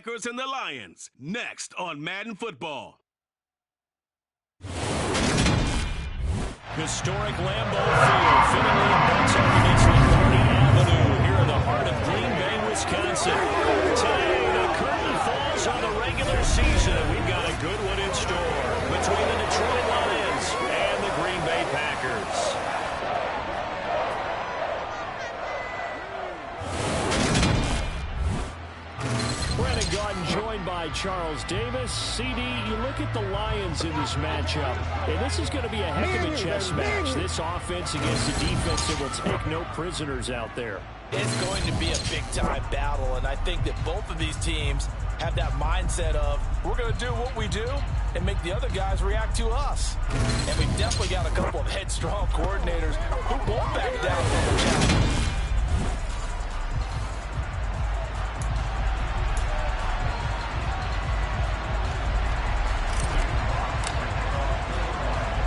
Packers and the Lions, next on Madden Football. Historic Lambeau Field, fittingly abuts up against Lombardi Avenue here in the heart of Green Bay, Wisconsin. Today, the curtain falls on the regular season, and we've got a good one in store between the Detroit Lions and the Green Bay Packers. Brandon Gaudin joined by Charles Davis. CD, you look at the Lions in this matchup, and this is going to be a heck of a chess match. This offense against a defense that will take no prisoners out there. It's going to be a big-time battle, and I think that both of these teams have that mindset of, we're going to do what we do and make the other guys react to us. And we've definitely got a couple of headstrong coordinators who won't back down from the challenge.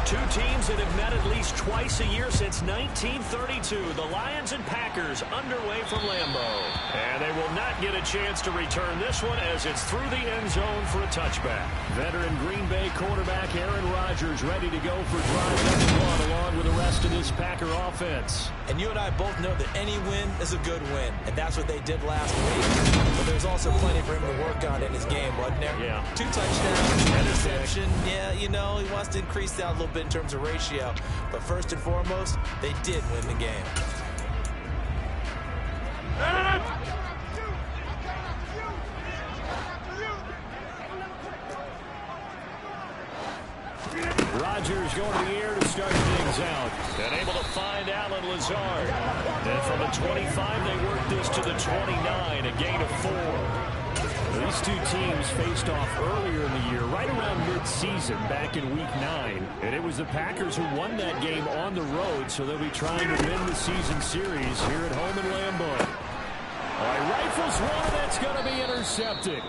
Two teams that have met at least twice a year since 1932. The Lions and Packers underway from Lambeau. And they will not get a chance to return this one as it's through the end zone for a touchback. Veteran Green Bay quarterback Aaron Rodgers ready to go for drive number one along with the rest of this Packer offense. And you and I both know that any win is a good win. And that's what they did last week. But there's also plenty for him to work on in his game, wasn't there? Yeah. 2 touchdowns, interception. Yeah, you know, he wants to increase that a little bit in terms of ratio. But first and foremost, they did win the game. Rodgers going to the air to start things out. And able to find Allen Lazard. And from the 25, they work this to the 29, a gain of 4. These two teams faced off earlier in the year, right around mid-season, back in Week 9. And it was the Packers who won that game on the road, so they'll be trying to win the season series here at home in Lambeau. All right, rifles one, that's going to be intercepted.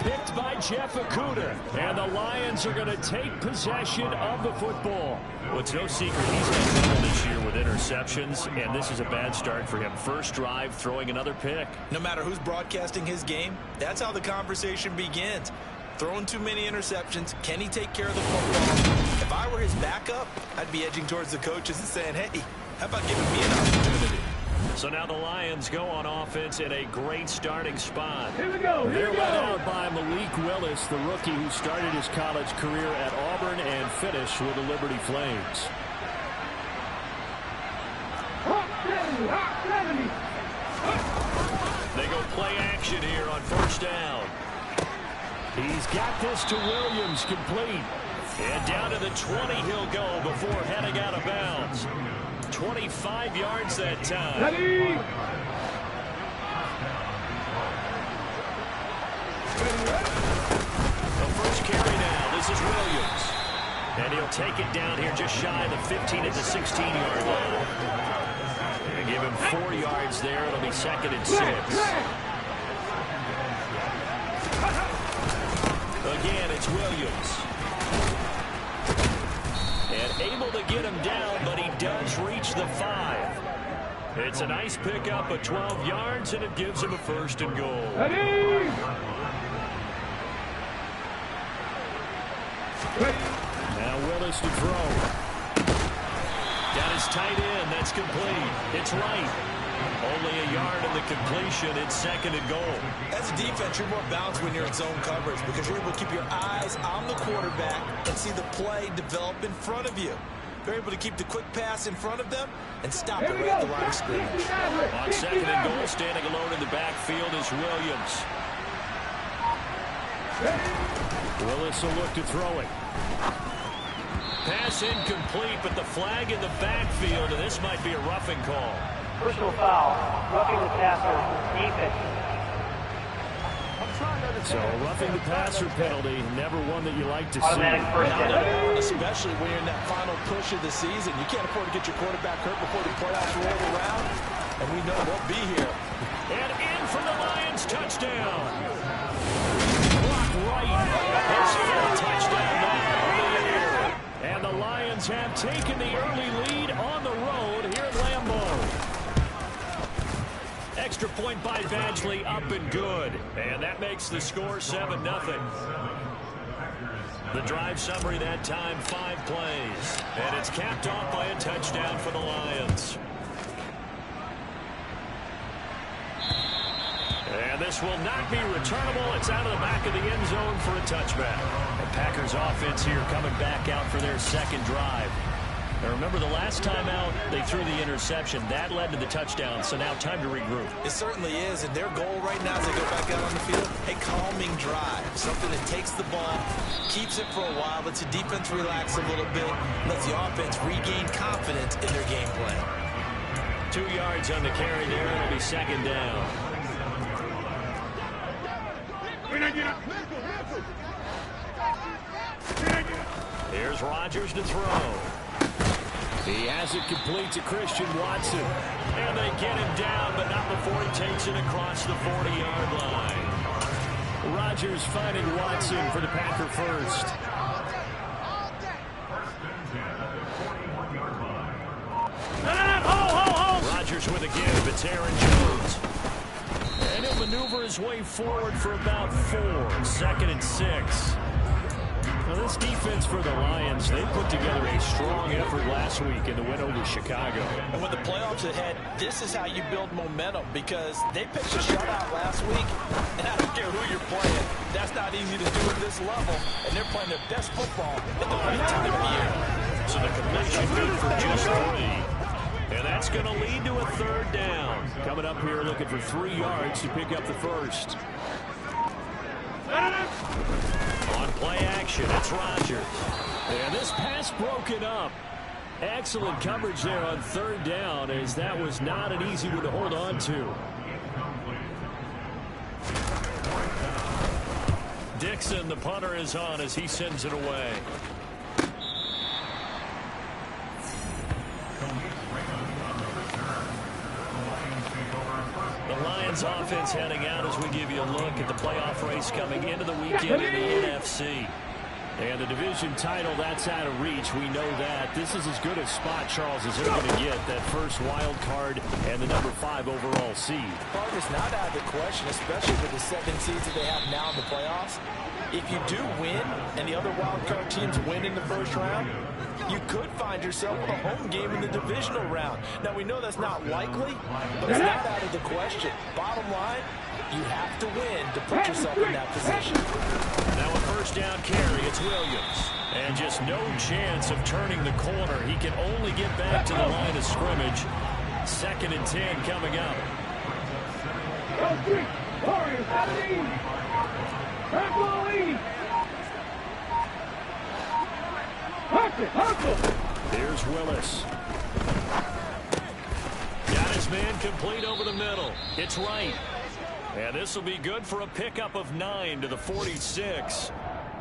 Picked by Jeff Okudah. And the Lions are going to take possession of the football. Well, it's no secret he's had trouble this year with interceptions, and this is a bad start for him. First drive, throwing another pick. No matter who's broadcasting his game, that's how the conversation begins. Throwing too many interceptions, can he take care of the football? If I were his backup, I'd be edging towards the coaches and saying, hey, how about giving me an opportunity? So now the Lions go on offense in a great starting spot. Here we go. They're led out by Malik Willis, the rookie who started his college career at Auburn and finished with the Liberty Flames. They go play action here on first down. He's got this to Williams, complete. And down to the 20 he'll go before heading out of bounds. 25 yards that time. Ready. The first carry now. This is Williams. And he'll take it down here just shy of the 15 at the 16-yard line. And give him 4 yards there. It'll be 2nd and 6. Again, it's Williams. And able to get him down, but he does reach the 5. It's a nice pickup of 12 yards, and it gives him a 1st and goal. Ready. Now Willis to throw. Got his tight end. That's complete. It's right. Only a yard in the completion. It's 2nd and goal. As a defense, you're more balanced when you're in zone coverage because you're able to keep your eyes on the quarterback and see the play develop in front of you. They're able to keep the quick pass in front of them and stop it right at the line of scrimmage. On 2nd and goal, standing alone in the backfield is Williams. Willis will look to throw it. Pass incomplete, but the flag in the backfield, and this might be a roughing call. Personal foul, roughing the passer, defense. So a roughing the passer penalty, never one that you like to see. Automatic first down. Especially when you're in that final push of the season. You can't afford to get your quarterback hurt before the playoffs roll around. And we know they'll be here. And in for the Lions, touchdown. Block right. His 5th touchdown now of the year. And the Lions have taken the early lead on the road here at Lambeau. extra point by Badgley, up and good. And that makes the score 7-0. The drive summary that time, 5 plays. And it's capped off by a touchdown for the Lions. And this will not be returnable. It's out of the back of the end zone for a touchback. And Packers offense here coming back out for their second drive. Now remember, the last time out, they threw the interception. That led to the touchdown, so now time to regroup. It certainly is, and their goal right now as they go back out on the field, a calming drive. Something that takes the ball, keeps it for a while, lets the defense relax a little bit, lets the offense regain confidence in their game plan. 2 yards on the carry there, and it'll be second down. Here's Rodgers to throw. He has it complete to Christian Watson. And they get him down, but not before he takes it across the 40-yard line. Rodgers finding Watson for the Packer first. Rodgers with a give. It's Aaron Jones. And he'll maneuver his way forward for about 4. 2nd and 6. Now this defense for the Lions, they put together a strong effort last week in the win over Chicago. And with the playoffs ahead, this is how you build momentum, because they pitched a shutout last week, and I don't care who you're playing. That's not easy to do at this level, and they're playing their best football at the right time of year. So the completion good for just 3. And that's going to lead to a 3rd down. Coming up here looking for 3 yards to pick up the first. On play action, it's Rodgers. And this pass broken up. Excellent coverage there on 3rd down, as that was not an easy one to hold on to. Dixon, the punter, is on as he sends it away. The Lions offense heading out as we give you a look at the playoff race coming into the weekend in the NFC. And the division title, that's out of reach. We know that. This is as good a spot, Charles, as they're going to get. That first wild card and the number 5 overall seed. Part is not out of the question, especially with the 7 seeds that they have now in the playoffs. If you do win and the other wild card teams win in the first round, you could find yourself with a home game in the divisional round. Now, we know that's not likely, but it's not out of the question. Bottom line, you have to win to put yourself in that position. Now a first down carry, it's Williams. And just no chance of turning the corner. He can only get back to the line of scrimmage. 2nd and 10 coming up. Here's Willis. Got his man complete over the middle. It's right. And this will be good for a pickup of 9 to the 46.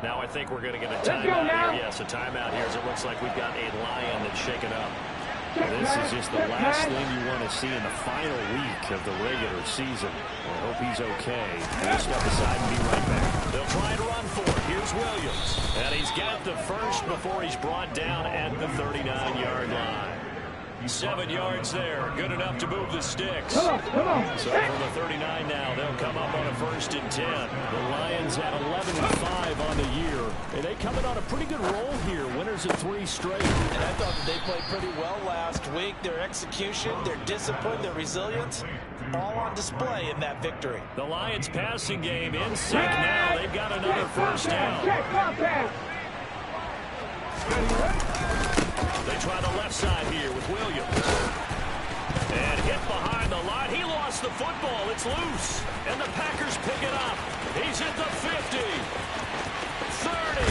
Now I think we're going to get a timeout here. Yes, a timeout here as it looks like we've got a Lion that's shaken up. This is just the last thing you want to see in the final week of the regular season. I hope he's okay. He'll step aside and be right back. They'll try to run for it. Here's Williams. And he's got the first before he's brought down at the 39-yard line. 7 yards there. Good enough to move the sticks. So from the 39 now, they'll come up on a 1st and 10. The Lions at 11-5 on the year. And they coming on a pretty good roll here. Winners of 3 straight. And I thought that they played pretty well last week. Their execution, their discipline, their resilience, all on display in that victory. The Lions passing game in sync now. They've got another first down. They try the left side here with Williams. And hit behind the line. He lost the football. It's loose. And the Packers pick it up. He's at the 50. 30.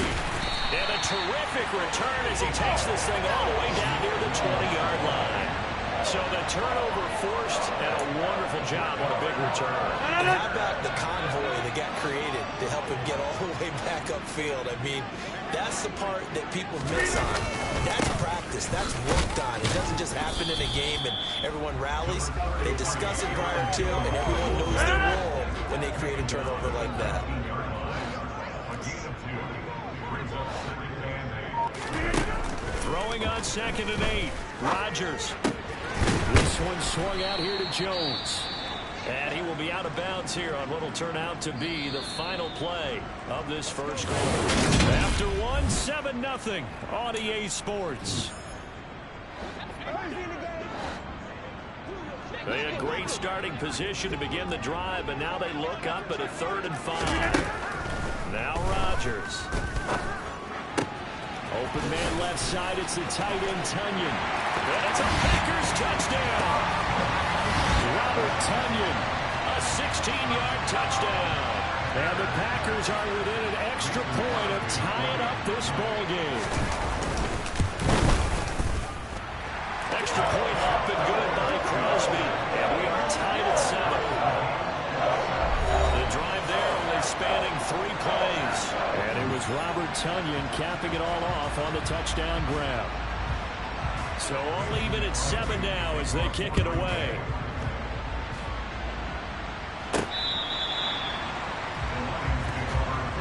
And a terrific return as he takes this thing all the way down near the 20-yard line. So the turnover forced and a wonderful job on a big return. And how about the convoy that got created to help him get all the way back upfield? I mean, that's the part that people miss on. That's practice. That's worked on. It doesn't just happen in a game and everyone rallies. They discuss it prior to, and everyone knows their role when they create a turnover like that. Throwing on 2nd and 8. Rodgers. This one swung out here to Jones. And he will be out of bounds here on what will turn out to be the final play of this first quarter. After one, 7-0 on EA Sports. They had great starting position to begin the drive, but now they look up at a 3rd and 5. Now Rodgers. Open man left side. It's the tight end, Tonyan. And it's a Packers touchdown. Robert Tonyan, a 16-yard touchdown. And the Packers are within an extra point of tying up this ball game. Extra point up and good by Crosby. And we are tied at 7. The drive there only spanning 3 plays. And it was Robert Tonyan capping it all off on the touchdown grab. So all even at 7 now as they kick it away.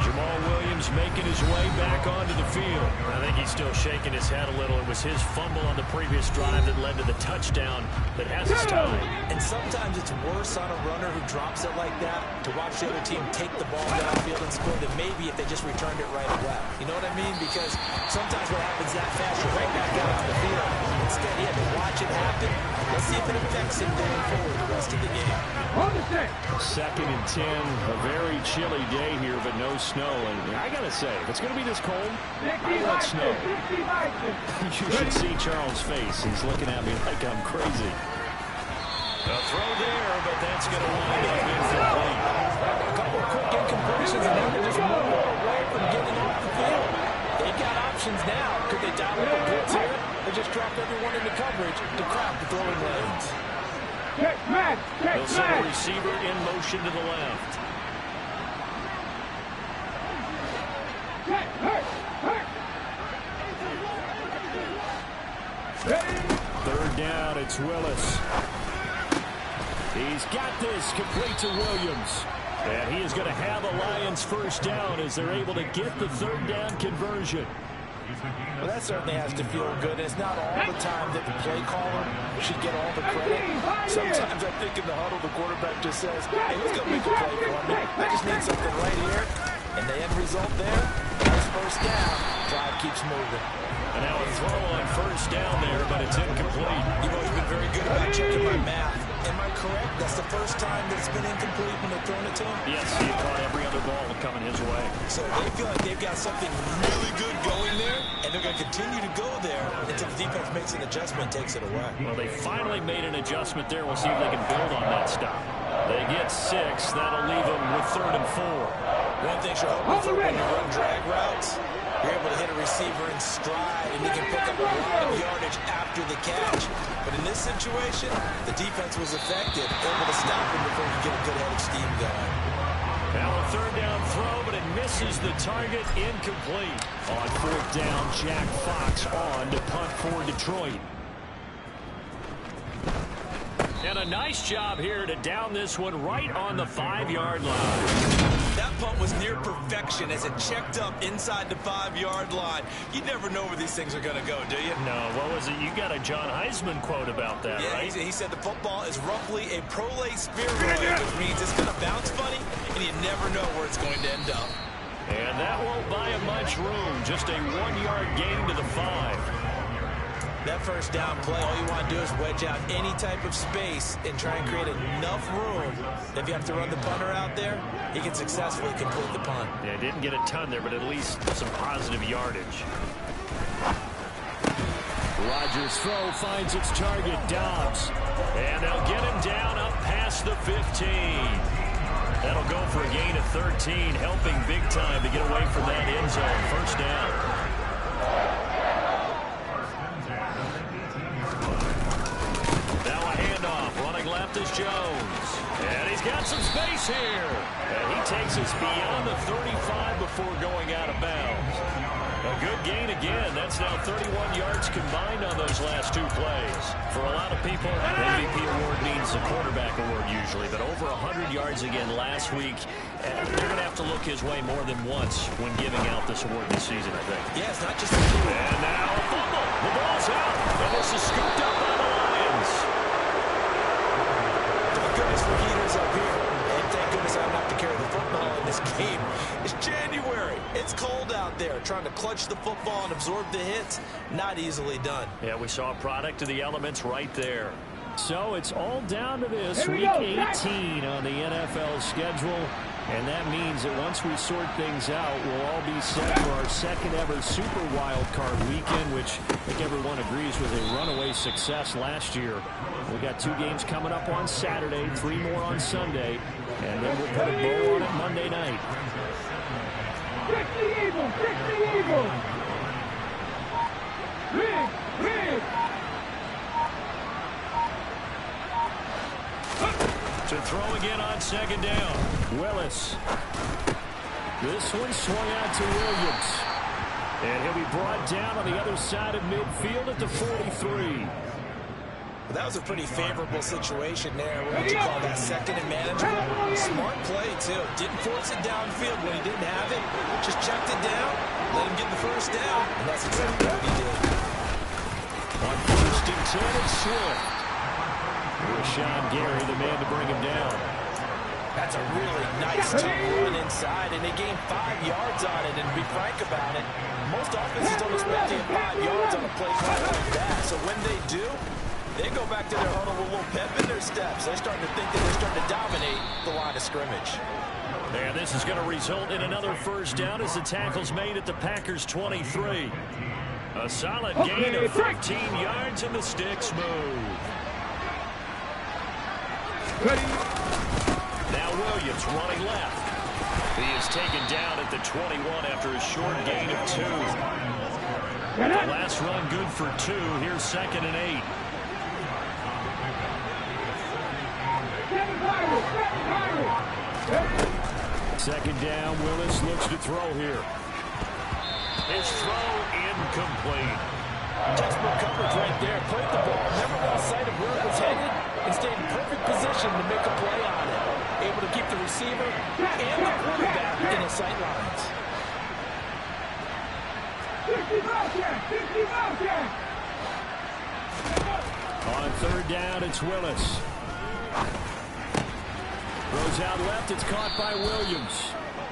Jamal Williams making his way back onto the field. I think he's still shaking his head a little. It was his fumble on the previous drive that led to the touchdown that has us tied. And sometimes it's worse on a runner who drops it like that to watch the other team take the ball downfield and score than maybe if they just returned it right away. You know what I mean? Because sometimes what happens that fast, you're right back out on the field. Instead, he had to watch it happen. Let's see if it affects him going forward the rest of the game. 2nd and 10, a very chilly day here, but no snow. And I got to say, if it's going to be this cold, I want snow. You should see Charles' face. He's looking at me like I'm crazy. A throw there, but that's going to wind up incomplete. A couple of quick incompletions, and now they're just one more away from getting off the field. They've got options now. Could they dial up a blitz here? Or just drop everyone into coverage to crowd the throwing lanes? They'll send a receiver in motion to the left. Third down, it's Willis. He's got this, complete to Williams. And he is going to have a Lions first down as they're able to get the 3rd down conversion. Well, that certainly has to feel good. It's not all the time that the play caller should get all the credit. Sometimes I think in the huddle, the quarterback just says, hey, who's going to make a play for me? I just need something right here. And the end result there, nice first down. Drive keeps moving. And now a throw on first down there, but it's incomplete. You've always been very good about checking my math. Am I correct? That's the first time that it's been incomplete when they're throwing it to him? Yes, he caught every other ball coming his way. So they feel like they've got something really good going there, and they're going to continue to go there until the defense makes an adjustment and takes it away. Well, they finally made an adjustment there. We'll see if they can build on that stop. They get 6. That'll leave them with 3rd and 4. One thing you're hoping for when you run drag routes, you're able to hit a receiver in stride, and he can pick up a lot of yardage after the catch. But in this situation, the defense was effective, able to stop him before he could get a good head of steam going. Now a 3rd down throw, but it misses the target, incomplete. On 4th down, Jack Fox on to punt for Detroit. And a nice job here to down this one right on the 5-yard line. That punt was near perfection as it checked up inside the 5-yard line. You never know where these things are going to go, do you? No, what was it? You got a John Heisman quote about that, yeah, right? He said the football is roughly a prolate spheroid, which means it's going to bounce funny, and you never know where it's going to end up. And that won't buy him much room. Just a 1-yard gain to the 5. That first down play, all you want to do is wedge out any type of space and try and create enough room. If you have to run the punter out there, he can successfully complete the punt. Yeah, didn't get a ton there, but at least some positive yardage. Rodgers' throw finds its target, Dobbs. And they'll get him down up past the 15. That'll go for a gain of 13, helping big time to get away from that end zone. First down. Is Jones. And he's got some space here. And he takes us beyond the 35 before going out of bounds. A good gain again. That's now 31 yards combined on those last 2 plays. For a lot of people, MVP award means the quarterback award usually, but over 100 yards again last week. And they're going to have to look his way more than once when giving out this award this season, I think. Yeah, it's not just a two. And now a fumble. The ball's out. And this is scooped up by the Lions. Goodness for Heaters, this game. It's January. It's cold out there. Trying to clutch the football and absorb the hits, not easily done. Yeah, we saw a product of the elements right there. So it's all down to this, Week 18 on the NFL schedule. And that means that once we sort things out, we'll all be set for our second ever Super Wild Card weekend, which I think everyone agrees was a runaway success last year. We got 2 games coming up on Saturday, 3 more on Sunday, and then we'll put a bow on it Monday night. Fix the Eagles! Fix the Eagles! Rig! To throw again on second down. Willis. This one swung out to Williams. And he'll be brought down on the other side of midfield at the 43. Well, that was a pretty favorable situation there. What would you call that? Second and manageable. Smart play, too. Didn't force it downfield when he didn't have it. Just checked it down, let him get the first down, and that's exactly what he did. On first and 10, it's Swift. Rashawn Gary, the man to bring him down. That's a really nice tough run inside, and they gained 5 yards on it. And to be frank about it, most offenses don't expect to get 5 yards on a play like that. So when they do, they go back to their huddle with a little pep in their steps. They're starting to think that they're starting to dominate the line of scrimmage. And this is going to result in another first down as the tackle's made at the Packers' 23. A solid gain of 13 yards, and the sticks move. Now Williams running left. He is taken down at the 21 after a short gain of 2. The last run good for 2. Here's 2nd and 8. Second down. Willis looks to throw here. His throw incomplete. Textbook coverage right there. Played the ball, never lost sight of where it was headed, and stayed in perfect position to make a play on it. Able to keep the receiver and the quarterback in the sight lines. 50 On third down, it's Willis. Throws out left. It's caught by Williams.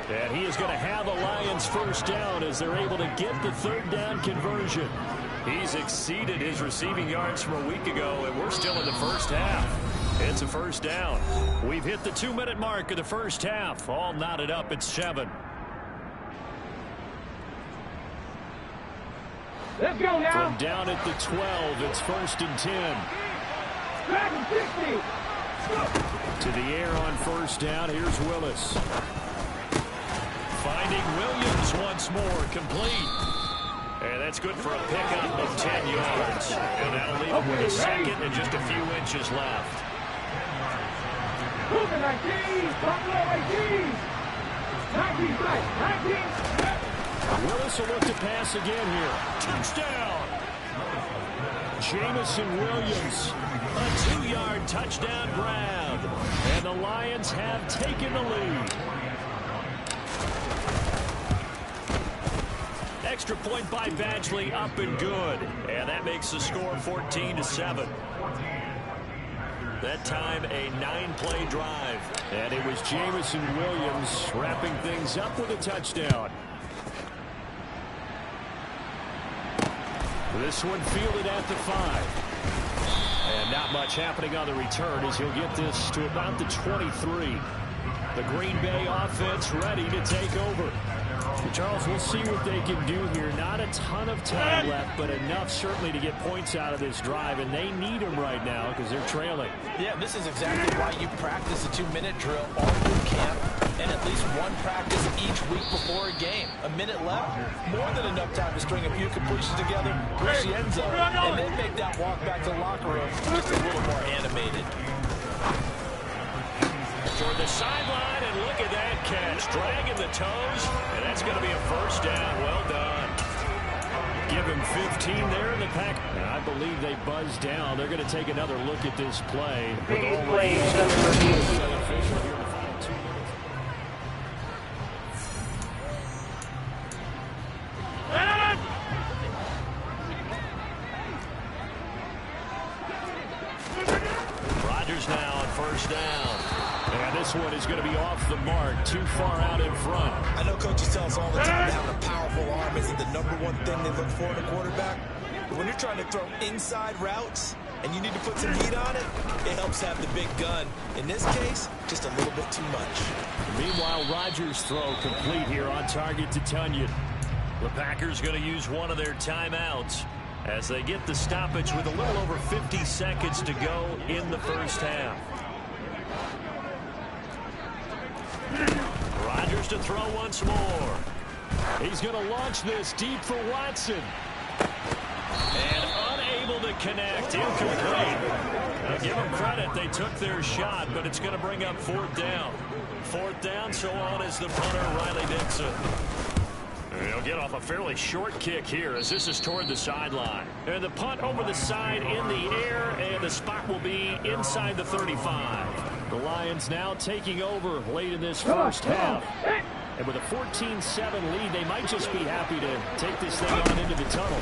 And he is going to have a Lions first down as they're able to get the third down conversion. He's exceeded his receiving yards from a week ago, and we're still in the first half. It's a first down. We've hit the 2-minute mark of the first half. All knotted up at 7. Let's go now. From down at the 12, it's 1st and 10. Back and 60. To the air on first down. Here's Willis. Finding Williams once more. Complete. And that's good for a pickup of 10 yards. And that'll leave him with a second and just a few inches left. 19. 19. Willis will look to pass again here. Touchdown! Jamison Williams. A 2-yard touchdown grab. And the Lions have taken the lead. Extra point by Badgley, up and good. And that makes the score 14-7. That time a 9-play drive. And it was Jamison Williams wrapping things up with a touchdown. This one fielded at the 5. And not much happening on the return as he'll get this to about the 23. The Green Bay offense ready to take over. Charles, we'll see what they can do here. Not a ton of time left, but enough certainly to get points out of this drive, and they need them right now because they're trailing. Yeah, this is exactly why you practice a 2-minute drill all through camp and at least one practice each week before a game. A minute left, more than enough time to string a few completions together, reach the end zone, and then make that walk back to the locker room just a little more animated. Toward the sideline, and look at that catch. Dragging the toes, and that's going to be a first down. Well done. Give him 15 there in the pack. And I believe they buzzed down. They're going to take another look at this play. With all plays under review. official here in the final 2 minutes. Rodgers now on first down. And this one is going to be off the mark, too far out in front. I know coaches tell us all the time that having a powerful arm isn't the number one thing they look for in a quarterback. But when you're trying to throw inside routes and you need to put some heat on it, it helps have the big gun. In this case, just a little bit too much. Meanwhile, Rodgers' throw complete here on target to Tonyan. The Packers going to use one of their timeouts as they get the stoppage with a little over 50 seconds to go in the first half. Rodgers to throw once more. He's going to launch this deep for Watson. And unable to connect. Incomplete. Now give them credit. They took their shot, but it's going to bring up 4th down. 4th down, so on is the punter, Riley Dixon. He'll get off a fairly short kick here as this is toward the sideline. And the punt over the side in the air, and the spot will be inside the 35. The Lions now taking over late in this first half. And with a 14-7 lead, they might just be happy to take this thing on into the tunnel.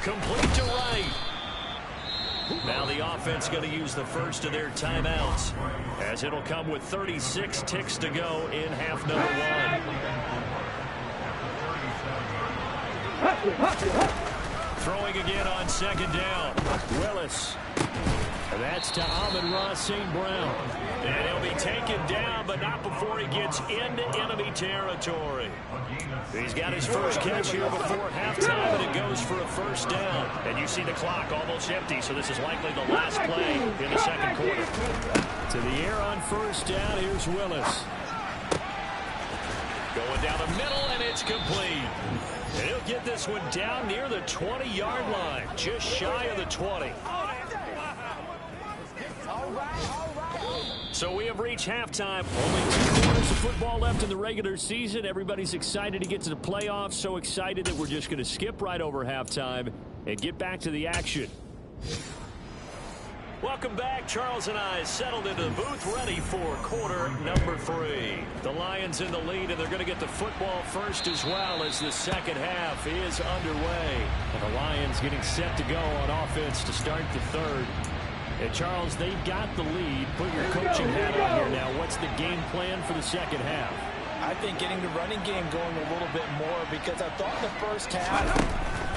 Complete to right. Now the offense going to use the first of their timeouts, as it'll come with 36 ticks to go in half number 1. Throwing again on 2nd down. Willis. And that's to Amon-Ra St. Brown. And he'll be taken down, but not before he gets into enemy territory. He's got his first catch here before halftime, and it goes for a 1st down. And you see the clock almost empty, so this is likely the last play in the 2nd quarter. To the air on 1st down, here's Willis. Going down the middle, and it's complete. And he'll get this one down near the 20-yard line, just shy of the 20. So we have reached halftime. Only 2 quarters of football left in the regular season. Everybody's excited to get to the playoffs. So excited that we're just going to skip right over halftime and get back to the action. Welcome back. Charles and I settled into the booth, ready for quarter number 3. The Lions in the lead, and they're going to get the football first as well as the second half is underway. And the Lions getting set to go on offense to start the 3rd. And Charles, they've got the lead. Put your coaching hat on here now. What's the game plan for the second half? I think getting the running game going a little bit more, because I thought the first half,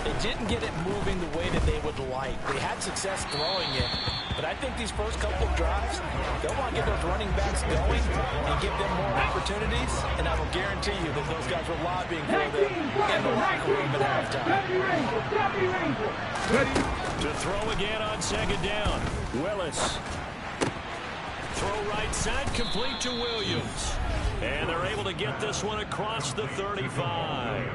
they didn't get it moving the way that they would like. They had success throwing it, but I think these first couple of drives, they'll want to get those running backs going and give them more opportunities, and I will guarantee you that those guys were lobbying for them in the locker room at halftime. To throw again on 2nd down. Willis. Throw right side, complete to Williams. And they're able to get this one across the 35.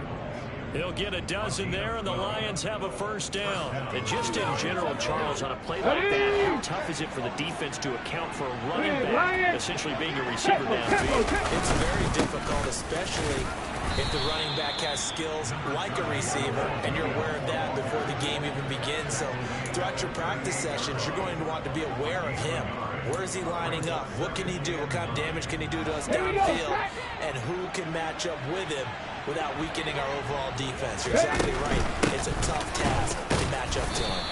He'll get a dozen there, and the Lions have a 1st down. And just in general, Charles, on a play like that, how tough is it for the defense to account for a running back essentially being a receiver downfield? It's very difficult, especially if the running back has skills like a receiver, and you're aware of that before the game even begins. So throughout your practice sessions, you're going to want to be aware of him. Where is he lining up? What can he do? What kind of damage can he do to us downfield? And who can match up with him without weakening our overall defense? You're exactly right. It's a tough task to match up to him.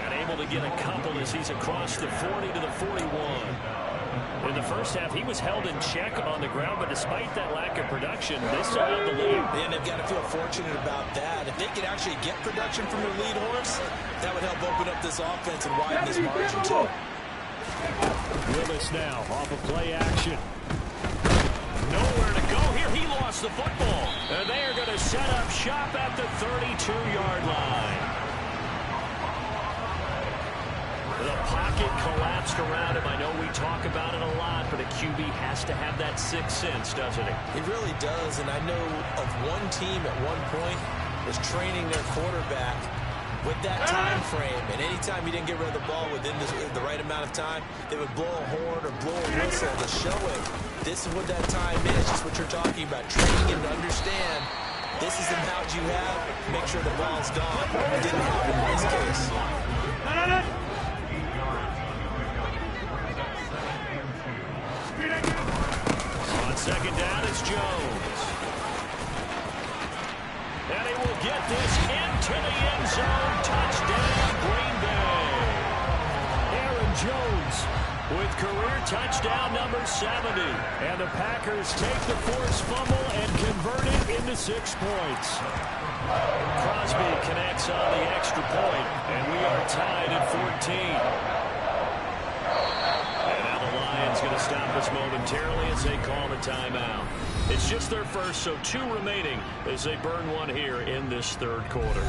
And able to get a couple as he's across the 40 to the 41. In the first half, he was held in check on the ground, but despite that lack of production, they still have the lead. And they've got to feel fortunate about that. If they could actually get production from their lead horse, that would help open up this offense and widen this margin too. Willis now off of play action. Nowhere to go here. He lost the football. And they are going to set up shop at the 32-yard line. The pocket collapsed around him. I know we talk about it a lot, but a QB has to have that sixth sense, doesn't he? He really does, and I know of one team at one point was training their quarterback with that time frame, and anytime he didn't get rid of the ball within the right amount of time, they would blow a horn or blow a whistle to show him this is what that time is, just what you're talking about, training him to understand this is the amount you have, make sure the ball's gone. It didn't happen in this case. On second down, it's Jones. And he will get this into the end zone. Touchdown, Green Bay. Aaron Jones with career touchdown number 70. And the Packers take the forced fumble and convert it into 6 points. Crosby connects on the extra point, and we are tied at 14. Lions going to stop us momentarily as they call the timeout. It's just their first, so 2 remaining as they burn one here in this third quarter.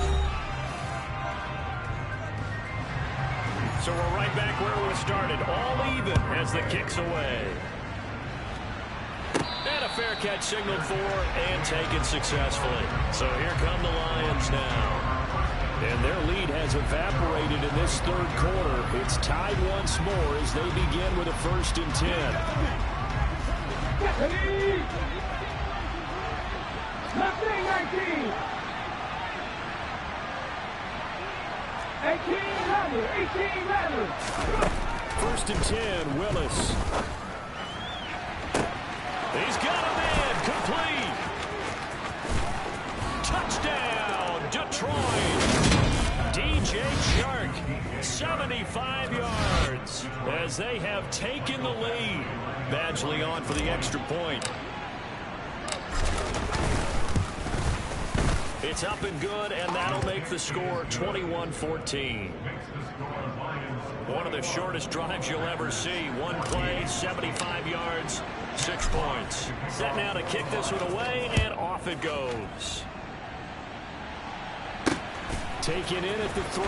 So we're right back where we started, all even as the kick's away. And a fair catch signaled for and taken successfully. So here come the Lions now. And their lead has evaporated in this third quarter. It's tied once more as they begin with a 1st and 10. 18 1st and 10, Willis. He's got a man, complete. Touchdown, Detroit. DJ Chark, 75 yards, as they have taken the lead. Badgley on for the extra point. It's up and good, and that'll make the score 21-14. One of the shortest drives you'll ever see. One play, 75 yards, 6 points. Set now to kick this one away, and off it goes. Taken in at the 3.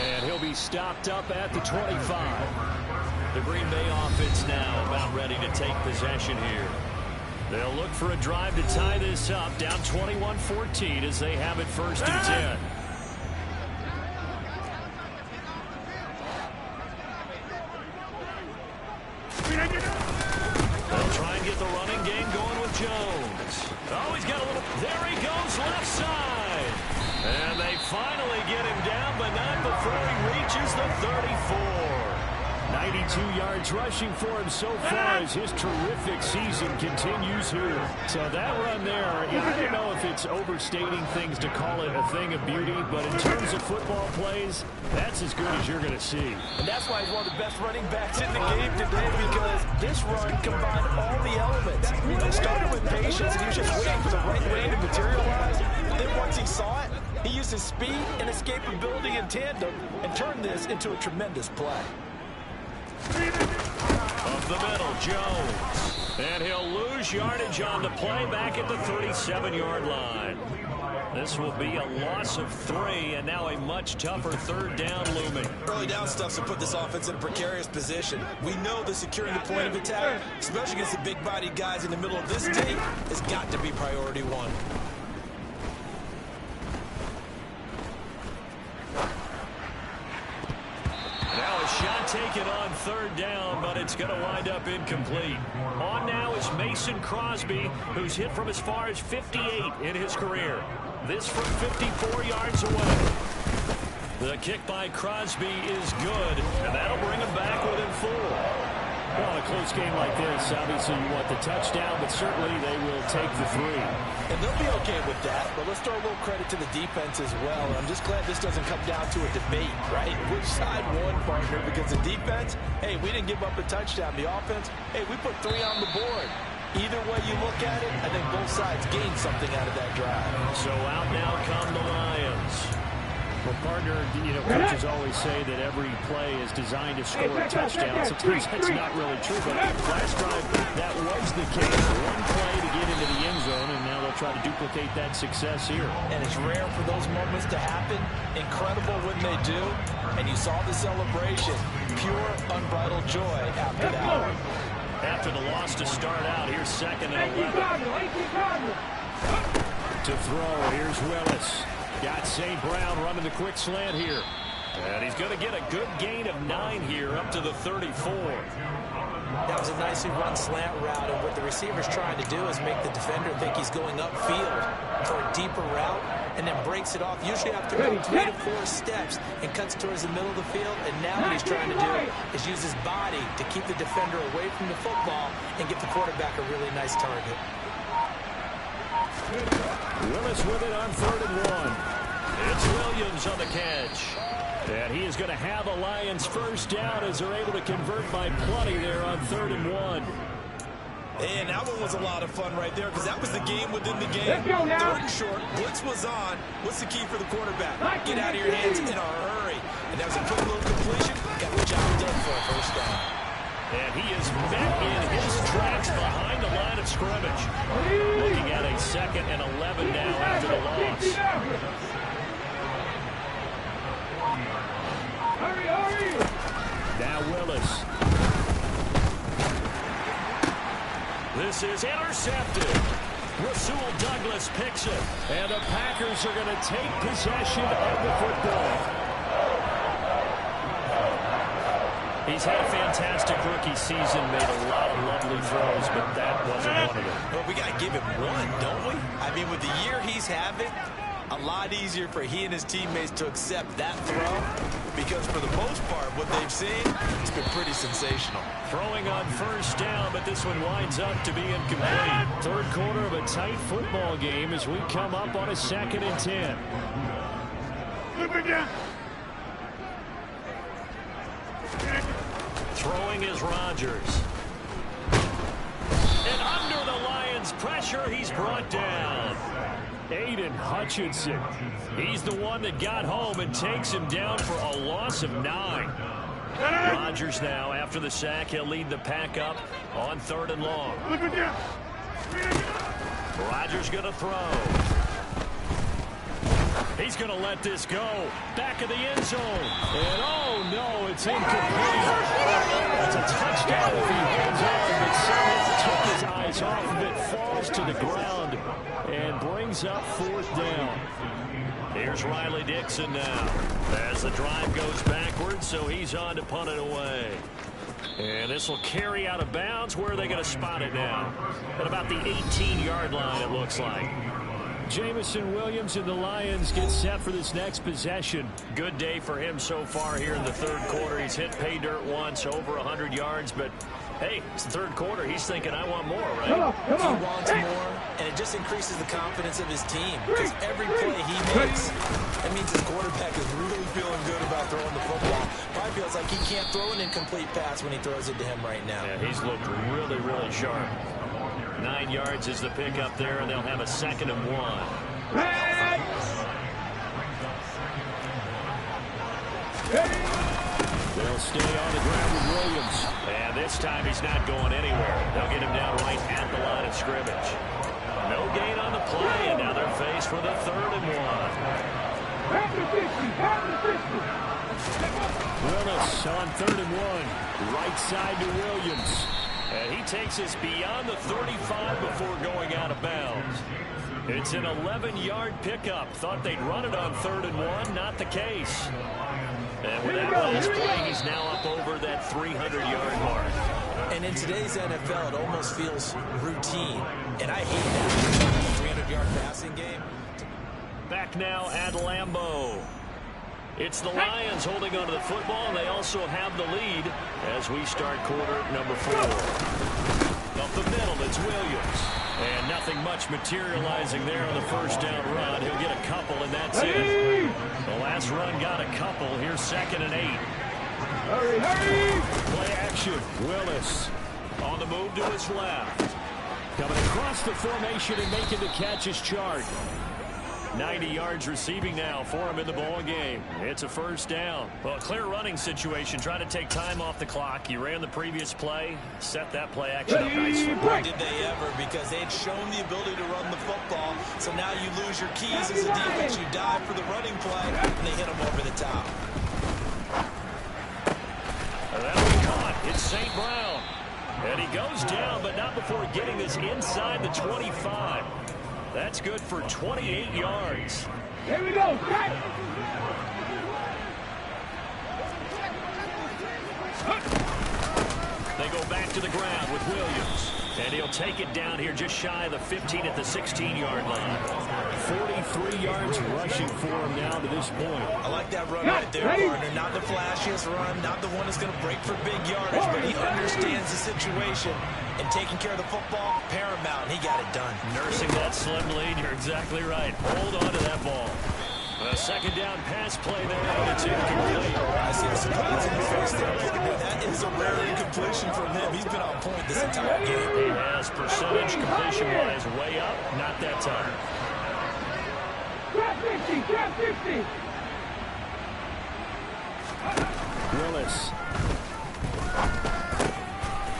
And he'll be stopped up at the 25. The Green Bay offense now about ready to take possession here. They'll look for a drive to tie this up, down 21-14 as they have it 1st and 10. They'll try and get the running game going with Jones. Oh, he's got a little... There he goes, left side. And they finally get him down, but not before he reaches the 34. 92 yards rushing for him so far as his terrific season continues here. So that run there, I don't know if it's overstating things to call it a thing of beauty, but in terms of football plays, that's as good as you're going to see. And that's why he's one of the best running backs in the game today, because this run combined all the elements. It started with patience, and he was just waiting for the right way to materialize. Then once he saw it, he used his speed and escapability in tandem and turned this into a tremendous play. Up the middle, Jones. And he'll lose yardage on the play back at the 37-yard line. This will be a loss of 3, and now a much tougher 3rd down looming. Early down stuff's to put this offense in a precarious position. We know that securing the point of attack, especially against the big-bodied guys in the middle of this tape, has got to be priority 1. Shot taken on 3rd down, but it's going to wind up incomplete. On now is Mason Crosby, who's hit from as far as 58 in his career. This from 54 yards away. The kick by Crosby is good, and that'll bring him back within 4. Well, in a close game like this, obviously you want the touchdown, but certainly they will take the 3. And they'll be okay with that, but let's throw a little credit to the defense as well. I'm just glad this doesn't come down to a debate, right? Which side won, partner? Because the defense, hey, we didn't give up a touchdown. The offense, hey, we put 3 on the board. Either way you look at it, I think both sides gained something out of that drive. So out now come the Lions. Well, partner, coaches always say that every play is designed to score a touchdown. Sometimes that's not really true, but last drive, that was the case. One play to get into the end zone, and now they'll try to duplicate that success here. And it's rare for those moments to happen. Incredible when they do. And you saw the celebration. Pure, unbridled joy after that. After the loss to start out, here's 2nd and 11. To throw, here's Willis. Got St. Brown running the quick slant here. And he's going to get a good gain of 9 here up to the 34. That was a nicely run slant route, and what the receiver's trying to do is make the defender think he's going upfield for a deeper route, and then breaks it off, usually after about 3 to 4 steps, and cuts towards the middle of the field. And now what he's trying to do is use his body to keep the defender away from the football and give the quarterback a really nice target. Willis with it on 3rd and 1. It's Williams on the catch. And he is going to have a Lions first down as they're able to convert by plenty there on 3rd and 1. And that one was a lot of fun right there because that was the game within the game. 3rd and short, blitz was on. What's the key for the quarterback? Get out of your hands in a hurry. And that was a quick little completion. Got the job done for a first down. And he is met in his tracks behind the line of scrimmage. Looking at a 2nd and 11 now after the loss. Now Willis. This is intercepted. Rasul Douglas picks it. And the Packers are going to take possession of the football. He's had a fantastic rookie season, made a lot of lovely throws, but that wasn't one of them. Well, we got to give him one, don't we? I mean, with the year he's having, a lot easier for he and his teammates to accept that throw because for the most part, what they've seen, it's been pretty sensational. Throwing on first down, but this one winds up to be incomplete. 3rd quarter of a tight football game as we come up on a 2nd and 10. Throwing is Rodgers. And under the Lions' pressure, he's brought down. Aiden Hutchinson. He's the one that got home and takes him down for a loss of 9. Rodgers now, after the sack, he'll lead the pack up on 3rd and long. Rodgers going to throw. He's going to let this go. Back of the end zone. And oh no, it's incomplete. It's a touchdown if he hangs on, but somehow took his eyes off of it, falls to the ground, and brings up 4th down. Here's Riley Dixon now. As the drive goes backwards, so he's on to punt it away. And this will carry out of bounds. Where are they going to spot it now? At about the 18-yard line, it looks like. Jameson Williams and the Lions get set for this next possession. Good day for him so far here in the 3rd quarter. He's hit pay dirt once, over 100 yards, but hey, it's the 3rd quarter. He's thinking, I want more, right? He wants more, and it just increases the confidence of his team because every play he makes, that means his quarterback is really feeling good about throwing the football. Probably feels like he can't throw an incomplete pass when he throws it to him right now. Yeah, he's looked really, really sharp. 9 yards is the pickup there, and they'll have a 2nd and 1. They'll stay on the ground with Williams. And this time he's not going anywhere. They'll get him down right at the line of scrimmage. No gain on the play, and now they're faced with a 3rd and 1. Willis on 3rd and 1. Right side to Williams. And he takes us beyond the 35 before going out of bounds. It's an 11-yard pickup. Thought they'd run it on 3rd and 1. Not the case. And with that last play, he's now up over that 300-yard mark. And in today's NFL, it almost feels routine. And I hate that 300-yard passing game. Back now at Lambeau. It's the Lions holding onto the football, and they also have the lead as we start quarter number 4. Up the middle, it's Williams. And nothing much materializing there on the first down run. He'll get a couple, and that's it. The last run got a couple. Here's 2nd and 8. Hurry! Play action. Willis on the move to his left. Coming across the formation and making the catch is Chart. 90 yards receiving now for him in the ball game. It's a first down. Well, a clear running situation. Trying to take time off the clock. You ran the previous play. Set that play action up nicely. Did they ever? Because they'd shown the ability to run the football. So now you lose your keys as a defense. You dive for the running play, and they hit them over the top. That'll be caught. It's St. Brown. And he goes down, but not before getting this inside the 25. That's good for 28 yards. Here we go. They go back to the ground with Williams. And he'll take it down here just shy of the 15 at the 16-yard line. 43 yards rushing for him now to this point. I like that run right there, partner. Not the flashiest run, not the one that's going to break for big yardage, but he understands the situation. And taking care of the football, paramount, and he got it done. Nursing that slim lead, you're exactly right. Hold on to that ball. A second down pass play there, and it's incomplete. I see a surprise in your face there. That is a rare incompletion from him. He's been on point this entire game. He has percentage completion-wise way up. Not that time. Trap 60, trap 60. Willis.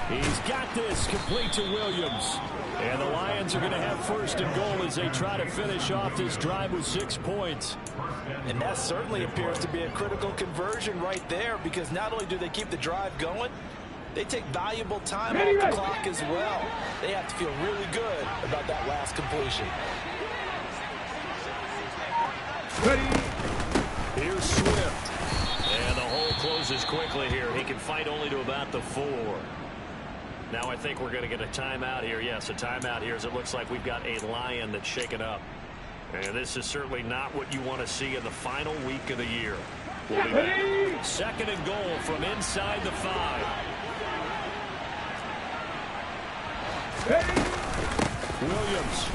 He's got this complete to Williams. And the Lions are going to have first and goal as they try to finish off this drive with 6 points. And that certainly appears to be a critical conversion right there, because not only do they keep the drive going, they take valuable time off the clock as well. They have to feel really good about that last completion. Here's Swift. And the hole closes quickly here. He can fight only to about the 4. Now I think we're going to get a timeout here. Yes, a timeout here, as it looks like we've got a Lion that's shaken up. And this is certainly not what you want to see in the final week of the year. We'll be back. Second and goal from inside the 5. Williams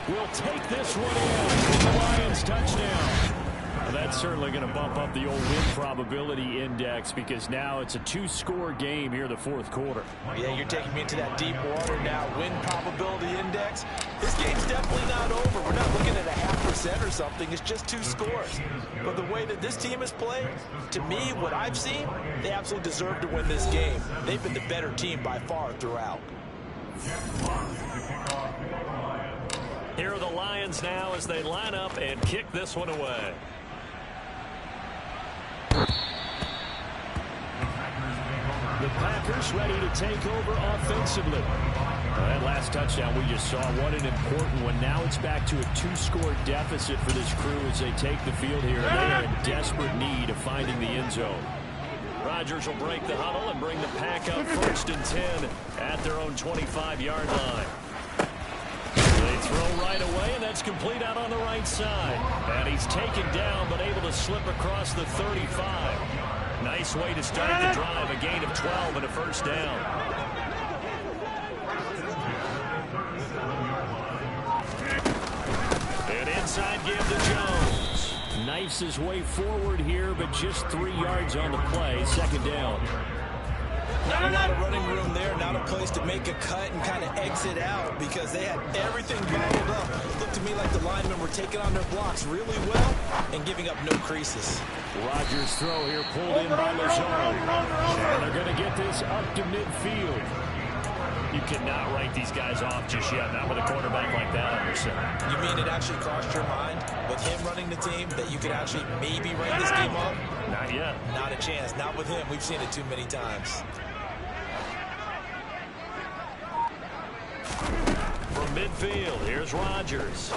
will take this one in for the Lions touchdown. Well, that's certainly going to bump up the old win probability index, because now it's a 2-score game here in the fourth quarter. Yeah, you're taking me into that deep water now. Win probability index. This game's definitely not over. We're not looking at a 0.5% or something. It's just 2 scores. But the way that this team has played, to me, what I've seen, they absolutely deserve to win this game. They've been the better team by far throughout. Here are the Lions now as they line up and kick this one away. The Packers ready to take over offensively. That last touchdown we just saw, what an important one. Now it's back to a 2-score deficit for this crew as they take the field here. They are in desperate need of finding the end zone. Rodgers will break the huddle and bring the Pack up first and 10 at their own 25-yard line. They throw right away, and that's complete out on the right side. And he's taken down, but able to slip across the 35. Nice way to start the drive, a gain of 12 and a first down. An inside give to Jones. Knifes his way forward here, but just 3 yards on the play. Second down. Not a lot of running room there, not a place to make a cut and kind of exit out, because they had everything bottled up. It looked to me like the linemen were taking on their blocks really well and giving up no creases. Rodgers' throw here pulled in by Lazard. And they're going to get this up to midfield. You cannot write these guys off just yet, not with a quarterback like that under center. You mean it actually crossed your mind with him running the team that you could actually maybe write this game off? Not yet. Not a chance. Not with him. We've seen it too many times. From midfield, here's Rodgers.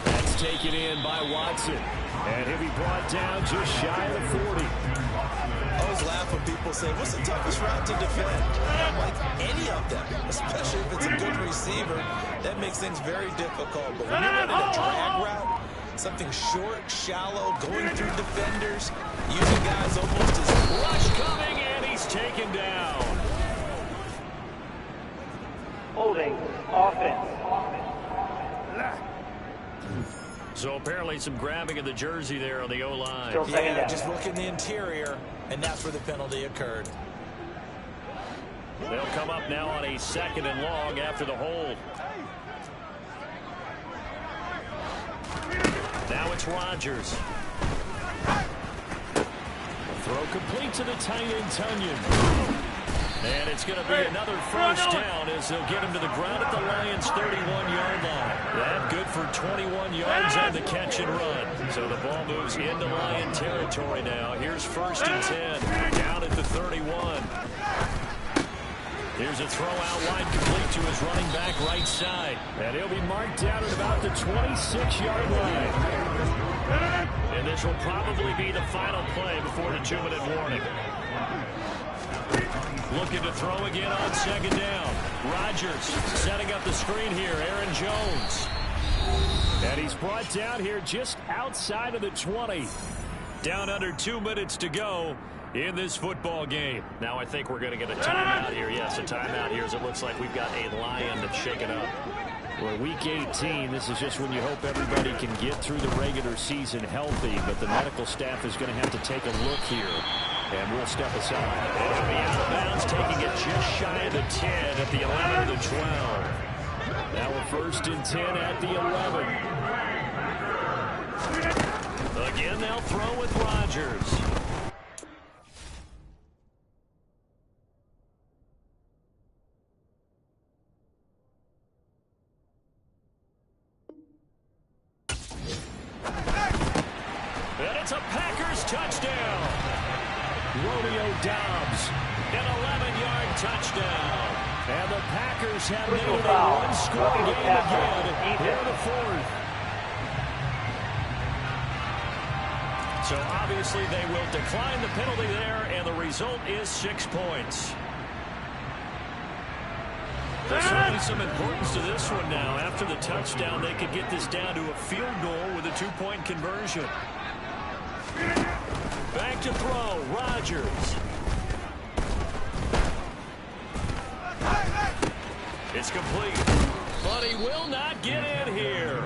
That's taken in by Watson. And he'll be brought down just shy of the 40. I always laugh when people say, what's the toughest route to defend? I'm like, any of them, especially if it's a good receiver. That makes things very difficult. But when you're running a drag route, something short, shallow, going through defenders, using guys almost as rush coming, and he's taken down. Holding offense. So apparently some grabbing of the jersey there on the O-line. Yeah, just working the interior, and that's where the penalty occurred. They'll come up now on a 2nd and long after the hold. Now it's Rodgers. Throw complete to the tight end Tunyon. And it's going to be another first down as they'll get him to the ground at the Lions' 31-yard line. That good for 21 yards on the catch and run. So the ball moves into Lion territory now. Here's 1st and 10, down at the 31. Here's a throw out wide complete to his running back right side. And he'll be marked down at about the 26-yard line. And this will probably be the final play before the 2-minute warning. Looking to throw again on 2nd down. Rodgers setting up the screen here. Aaron Jones. And he's brought down here just outside of the 20. Down under 2 minutes to go. in this football game. Now I think we're going to get a timeout here. Yes, a timeout here as it looks like we've got a Lion that's shaken up. Well, week 18, this is just when you hope everybody can get through the regular season healthy, but the medical staff is going to have to take a look here, and we'll step aside. It'll be out of bounds, taking it just shy of the 10 at the 11 of the 12. Now we're 1st and 10 at the 11. Again, they'll throw with Rodgers. It's a Packers touchdown. Romeo Doubs, an 11-yard touchdown. And the Packers have made it a one-score game again here in the 4th. So obviously they will decline the penalty there, and the result is 6 points. There's certainly some importance to this one now. After the touchdown, they could get this down to a field goal with a 2-point conversion. Back to throw, Rodgers. It's complete, but he will not get in here.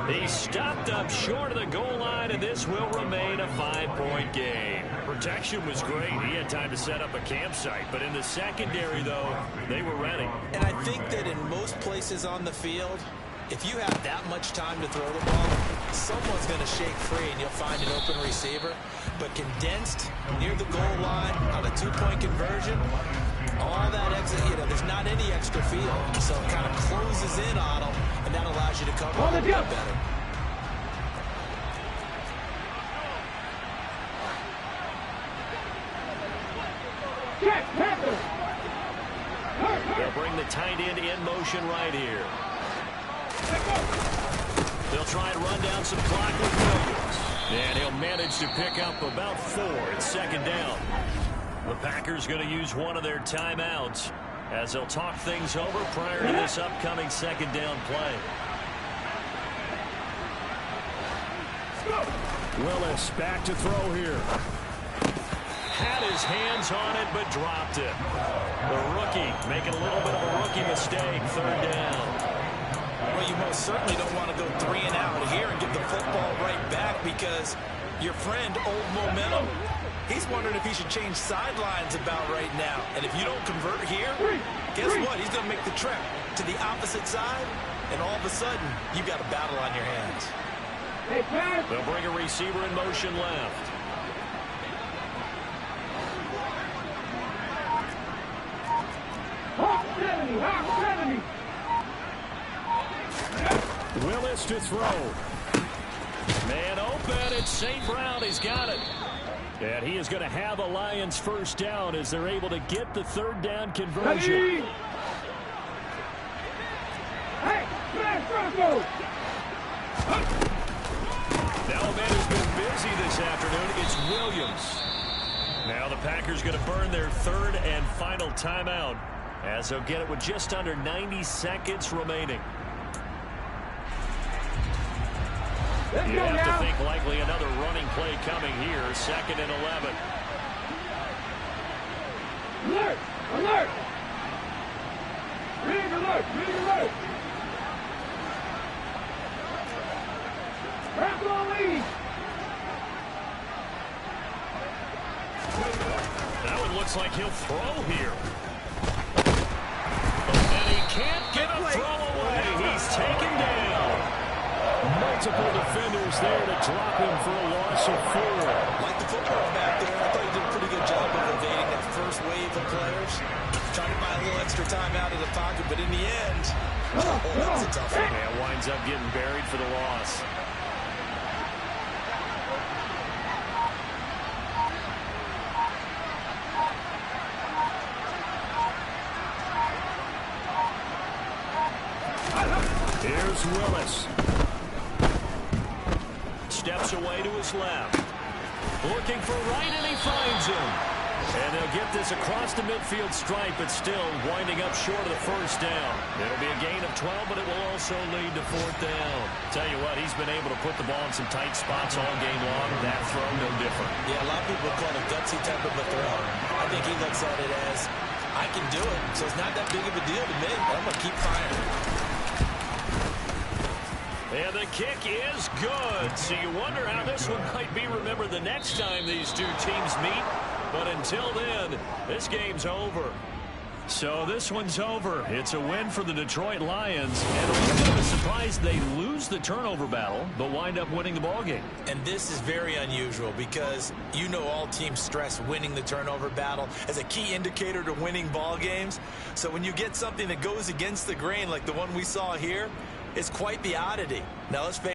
He stopped up short of the goal line, and this will remain a 5-point game. Protection was great. He had time to set up a campsite, but in the secondary, though, they were ready. And I think that in most places on the field, if you have that much time to throw the ball, someone's going to shake free and you'll find an open receiver. But condensed near the goal line on a 2-point conversion, all that exit, there's not any extra field. So it kind of closes in on them, and that allows you to cover a little bit better. They'll bring the tight end in motion right here. They'll try and run down some clock with Williams. And he'll manage to pick up about 4. It's 2nd down. The Packers going to use one of their timeouts as they'll talk things over prior to this upcoming 2nd down play. Willis back to throw here. Had his hands on it, but dropped it. The rookie making a little bit of a rookie mistake. 3rd down. Well, you most certainly don't want to go 3 and out here and give the football right back, because your friend, Old Momentum, he's wondering if he should change sidelines about right now. And if you don't convert here, guess what? He's going to make the trek to the opposite side, and all of a sudden, you've got a battle on your hands. They'll bring a receiver in motion left. Willis to throw. Man open. It's St. Brown. He's got it. And he is going to have a Lions 1st down as they're able to get the 3rd down conversion. Now a man who's been busy this afternoon, it's Williams. Now the Packers going to burn their 3rd and final timeout as they'll get it with just under 90 seconds remaining. You have to think likely another running play coming here. 2nd and 11. Alert! Alert! Big alert! Big alert! Back on lead! That one looks like he'll throw here. And he can't get a throw away. He's taken down. Multiple defenders there to drop him for a loss of 4. Like the football back there, I thought he did a pretty good job of evading that first wave of players. Trying to buy a little extra time out of the pocket, but in the end, that's a tough one. Yeah, winds up getting buried for the loss. Here's Willis. Steps away to his left. Looking for right, and he finds him. And they'll get this across the midfield stripe, but still winding up short of the first down. It'll be a gain of 12, but it will also lead to fourth down. Tell you what, he's been able to put the ball in some tight spots all game long. That throw, no different. Yeah, a lot of people call it a gutsy type of a throw. I think he looks at it as, I can do it, so it's not that big of a deal to me. I'm going to keep firing. And the kick is good. So you wonder how this one might be remembered the next time these two teams meet. But until then, this game's over. So this one's over. It's a win for the Detroit Lions. And a little bit of a surprise they lose the turnover battle, but wind up winning the ballgame. And this is very unusual because you know all teams stress winning the turnover battle as a key indicator to winning ball games. So when you get something that goes against the grain like the one we saw here, it's quite the oddity. Now let's face